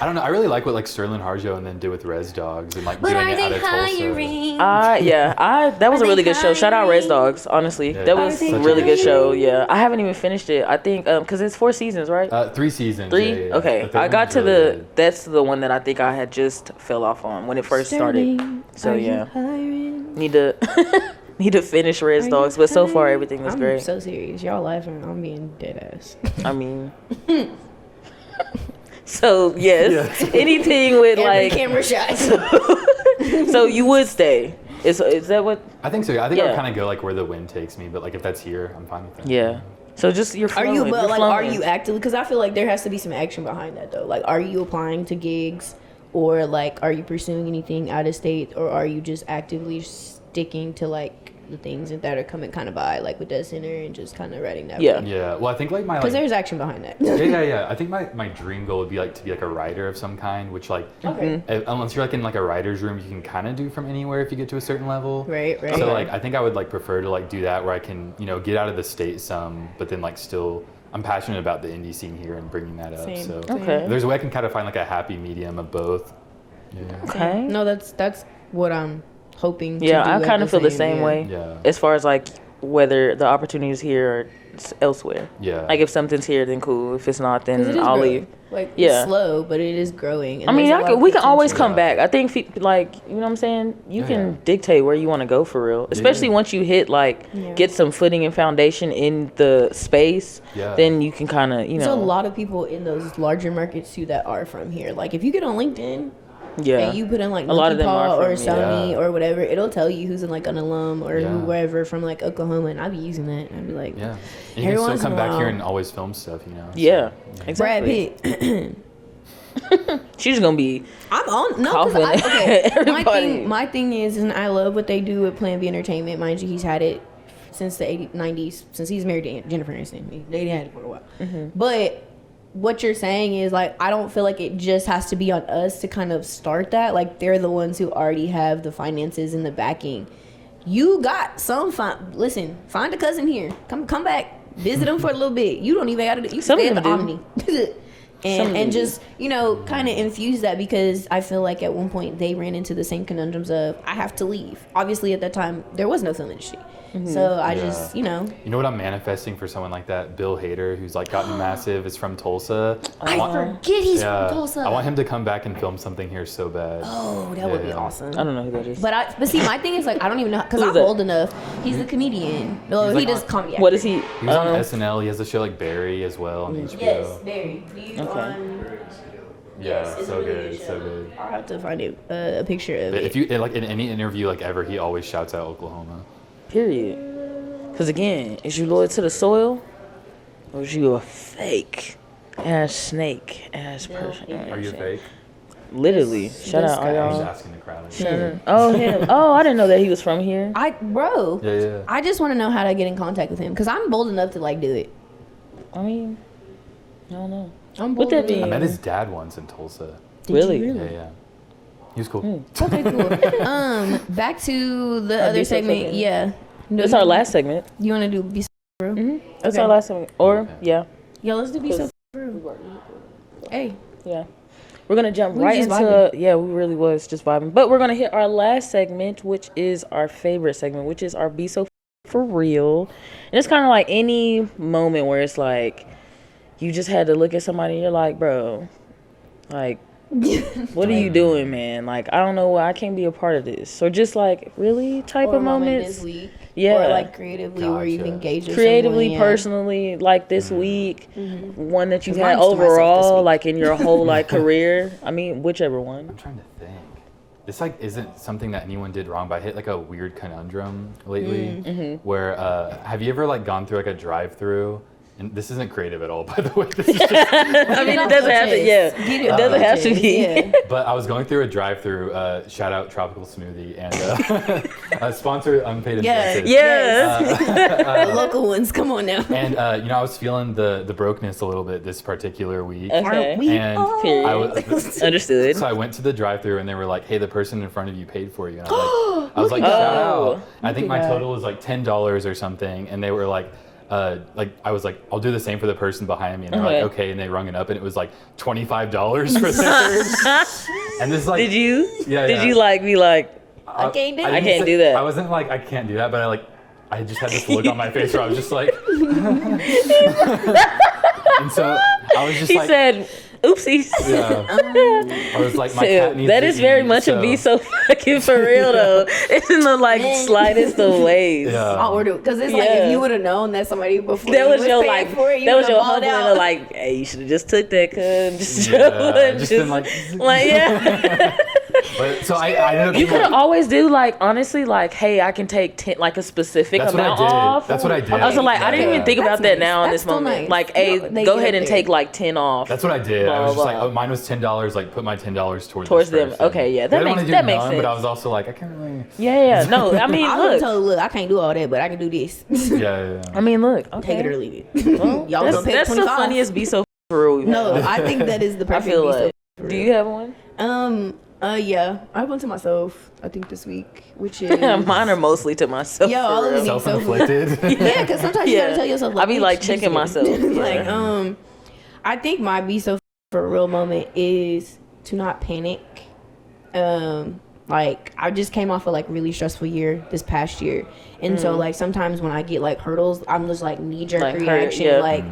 I don't know. I really like what like Sterling Harjo and then did with Res Dogs and like doing it out of Tulsa. That was a really good show. Shout out Res Dogs. Honestly, Yeah, that was such a a really good good show. Yeah, I haven't even finished it. I think because it's 4 seasons, right? 3 seasons. 3. Yeah, yeah. Okay, The third I got one's to really the. good. That's the one that I think I had just fell off on when it first started. So yeah, need to need to finish Res Dogs. But so far everything was I'm great. so serious. Y'all laughing. I'm being dead ass. I mean. So yes, Yeah. anything with Every like, camera shot. so you would stay. Is that what? I think so. Yeah. I think I Yeah. would kind of go like where the wind takes me, but like if that's here, I'm fine with that. Yeah. So just you're Are flowing. you, but you're like, flowing. are you actively? Because I feel like there has to be some action behind that, though. Like, are you applying to gigs, or like, are you pursuing anything out of state, or are you just actively sticking to like the things that are coming kind of by, like with DeadCenter, and just kind of writing that? Yeah. Yeah. Well, I think like my Because like, there's action behind that. yeah. I think my dream goal would be like to be like a writer of some kind, which like unless you're like in like a writer's room, you can kind of do from anywhere if you get to a certain level. Right. So like I think I would like prefer to like do that where I can get out of the state some, but then like still I'm passionate about the indie scene here and bringing that up. Same. So Okay. there's a way I can kind of find like a happy medium of both. Yeah. Okay. No, that's what I'm hoping. Yeah, to do I at kind of feel the yeah. same way. Yeah. As far as like whether the opportunity is here or elsewhere. Yeah. Like if something's here, then cool. If it's not, 'Cause then it is I'll growing. leave. Like, Yeah. it's slow, but it is growing. And I mean, there's a lot of we can always potential. come back. I think, like, you know what I'm saying? You can Yeah. dictate where you want to go for real. Especially once you hit, like, Yeah. get some footing and foundation in the space. Yeah. Then you can kind of, There's a lot of people in those larger markets too that are from here. Like, if you get on LinkedIn yeah. and you put in like A lot of Monkey them are Paw or from- Sony yeah. or whatever, it'll tell you who's in like an alum or Yeah. whoever from like Oklahoma, and I'd be using that. I'd be like, Yeah. And you Every can once still in come a back here while. and always film stuff, So, Yeah. Brad Exactly. Pitt. She's going to be. I'm on no, Coughing because okay. everybody. my thing is, and I love what they do with Plan B Entertainment. Mind you, he's had it since the 80s, 90s, since he's married to Jennifer Aniston. They had it for a while. Mm-hmm. But what you're saying is like, I don't feel like it just has to be on us to kind of start that. Like, they're the ones who already have the finances and the backing. You got some listen, find a cousin here. Come back. Visit them for a little bit. You don't even got to. You Some stay of at the them Omni. Some of them and do. just, kind of infuse that, because I feel like at one point they ran into the same conundrums of, I have to leave. Obviously at that time there was no film industry. So I Yeah. just, You know what I'm manifesting for someone like that? Bill Hader, who's like gotten massive, is from Tulsa. I forget he's from Tulsa. I want him to come back and film something here so bad. Oh, that would be Yeah. awesome. I don't know who that is. But see, my thing is like, I don't even know, because Who's I'm that? old enough. He's a comedian. No, He's he like does on- comedy. What is he? He was on SNL. He has a show like Barry as well on HBO. Yes, Barry. He's Okay. on. Yeah, Yes, it's so a really good, good so show. good. I'll have to find a picture of If it. you like in any interview like ever, he always shouts out Oklahoma. Period. Because again, is you loyal to the soil? Or is you a fake ass snake ass person? Are you fake? Literally. Shout this out, guy. are I'm just y'all? asking the crowd. Oh, him. Oh, I didn't know that he was from here. Bro, Yeah. I just want to know how to get in contact with him, because I'm bold enough to like do it. I mean, I don't know. I'm What bold that enough. mean? I met his dad once in Tulsa. Did you Really? Yeah. He was cool. Okay, cool. Back to the other Be So segment. Fucking- Yeah. No, That's our last segment. You want to do Be So Bro? That's Okay. our last segment. Or, Okay. yeah. Yeah, let's do Be So Bro. Hey. Yeah. We're going to jump We right just into, vibing. yeah, we really was just vibing. But we're going to hit our last segment, which is our favorite segment, which is our Be So For Real. And it's kind of like any moment where it's like, you just had to look at somebody and you're like, bro, like, what are you doing, man? Like, I don't know why I can't be a part of this. Or just like, really type Or of a moment moments. this week. Yeah. Or like creatively where you've Gotcha. engaged with Creatively, someone, yeah. personally, like this week, one that you've 'Cause had mine's to myself this overall, week. like in your whole like career. I mean, whichever one. I'm trying to think. This like isn't something that anyone did wrong, but I hit like a weird conundrum lately. Where have you ever like gone through like a drive-through? And this isn't creative at all, by the way. This is just, I mean, it doesn't have to. Yeah, Get it doesn't have to be. Yeah. but I was going through a drive-through. Shout out Tropical Smoothie and sponsor Unpaid Yeah. Invoices. Yeah. The local ones. Come on now. And I was feeling the brokenness a little bit this particular week. Okay. Aren't we And all? Period. I was, Understood. so I went to the drive-through and they were like, "Hey, the person in front of you paid for you." And I was like, "Shout Oh. out!" I think my total was like $10 or something, and they were like I was like, "I'll do the same for the person behind me," and they're Okay. like, "Okay," and they rung it up, and it was like $25 for theirs. And this like, Did you? Yeah, Did yeah. you like be like? I can't do didn't it. I can't say- do that. I wasn't like, I can't do that, but I just had this look on my face where I was just like, and so I was just He like, said, "Oopsies." yeah. I was like, my cat needs That to is very eat, much a be so fucking for real though. It's in the like slightest of ways. Yeah. I'll order it, because it's like, Yeah. if you would have known that somebody before That you was your paying like. for it, you That was would've your balled humbling out. of like, hey, you should have just took that, cuz just, Yeah, just been like, like yeah. But so I ended up. You could always do like honestly like, hey, I can take 10, like a specific That's what I amount did. off. That's what I did. I was like, I didn't even think about that nice. now in That's this still moment. nice. Like, hey, No, they go get ahead it and there. take like 10 off. That's what I did. I Blah, was just blah. like, oh, mine was $10. Like, put my $10 towards Towards this them. person. Okay, yeah, I that didn't makes wanna do that makes none, sense. But I was also like, I can't really. Yeah. No, I mean, I was look. told, look, I can't do all that, but I can do this. Yeah. I mean, look. Okay. Take it or leave it. Well, Y'all that's gonna pay the 25. funniest be so for real. No, I think that is the I perfect. feel be so like. for Do real. you have one? Yeah, I went to myself. I think this week, which is Mine are mostly to myself. Yeah, all for of real. them. Self-inflicted. yeah, because sometimes you Yeah. gotta tell yourself. I be bitch, like do checking something. myself. like, Yeah. I think my be so for a real moment is to not panic. Like I just came off a like really stressful year this past year, and so like sometimes when I get like hurdles, I'm just like knee jerk Like hurt, reaction, yeah. like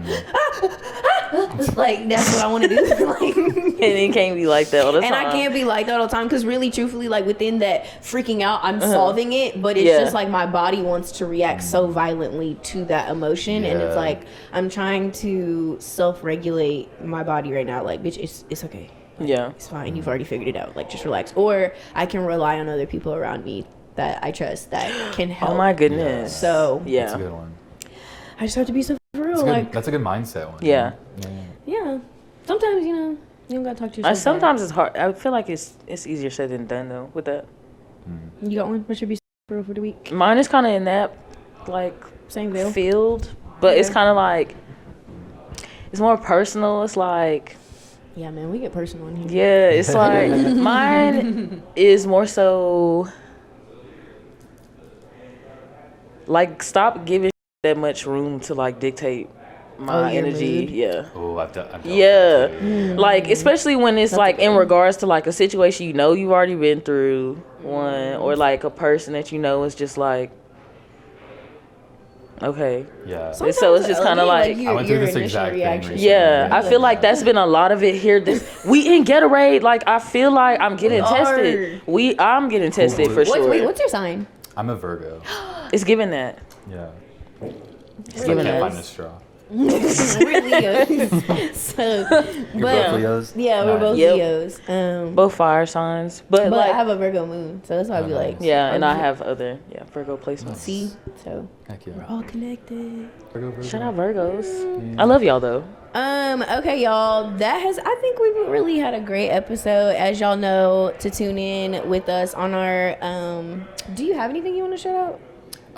like that's what I want to do. like, And it can't be like that all the time. and I can't be like that all the time because really, truthfully, like within that freaking out, I'm solving it, but it's Yeah. just like my body wants to react so violently to that emotion, and it's Yeah. like I'm trying to self-regulate my body right now. Like, bitch, it's okay. Yeah. It's fine. You've already figured it out. Like, just relax. Or I can rely on other people around me that I trust that can help. Oh my goodness. So Yeah. That's a good one. I just have to be so for real. That's a good, Like, that's a good mindset one. Yeah. yeah. Sometimes you don't gotta talk to yourself. Sometimes it's hard. I feel like it's easier said than done though with that. You got one? What should be for real for the week? Mine is kind of in that like Same veil. field, but it's Yeah. kind of like it's more personal. It's like Yeah, man, we get personal in here. yeah, it's like mine is more so like stop giving that much room to like dictate my your energy. mood? Yeah. Oh, I've done Yeah, that too. like especially when it's like in regards to like a situation you know you've already been through one, or like a person that you know is just like okay. Yeah. So it's just kind of like I went through this exact thing recently. yeah, I Yeah. feel like that's been a lot of it here. We in Gatorade, like I feel like I'm getting tested. I'm getting tested for sure. What's your sign? I'm a Virgo. It's giving that. Yeah. It's I giving can't that. find a straw. We're Leos. So, You're but both Leos? yeah, we're both Yep. Leos. Both fire signs, but But like I have a Virgo moon, so that's why I be like, yeah, and I have other Virgo placements. see, so Heck yeah. we're all connected. Virgo. Shout out Virgos. I love y'all though. Okay, y'all. I think we've really had a great episode. As y'all know, to tune in with us on our. Do you have anything you want to shout out?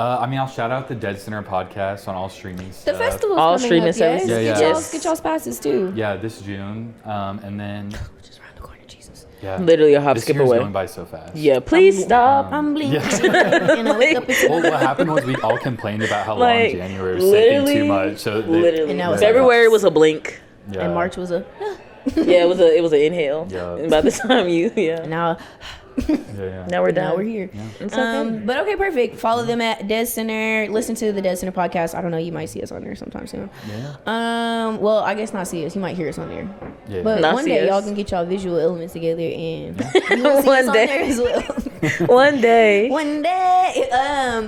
I mean, I'll shout out the DeadCenter podcast on all streaming The stuff. festival's All coming streaming up, yes? services. Yeah, yeah. Get y'all's passes too. Yeah, this June. And then, Just around the corner, Jesus. yeah. Literally a hop This skip year's away. going by so fast. Yeah, please stop. I'm blinking. Yeah. And I look up and Well, what happened was we all complained about how Like, long January was taking literally- too much. So Literally, And now it's February was a blink. yeah. and March was a. Yeah, it was an inhale. Yeah. And by the time And now, Yeah. now we're done. now we're here. It's okay. But okay, perfect. Follow them at DeadCenter. Listen to the DeadCenter podcast. I don't know. You might see us on there sometime soon. Yeah. Well, I guess not see us. You might hear us on there. Yeah. But Not one see day us. y'all can get y'all visual elements together and you will see One us on day. there as well. One day. One day.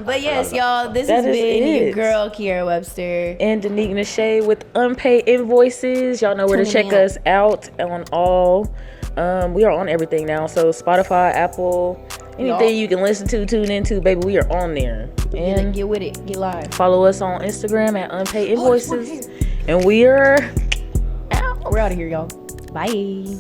But yes, y'all, this has That is been your it. girl, Keirra Webster. And Denique Nashay with Unpaid Invoices. Y'all know where to Tuning check in. us out on all. We are on everything now. So Spotify, Apple, anything Y'all. you can listen to, tune into, baby. We are on there. And Get with it. Get live. follow us on Instagram at Unpaid Invoices. And we are out. We're out of here, y'all. Bye.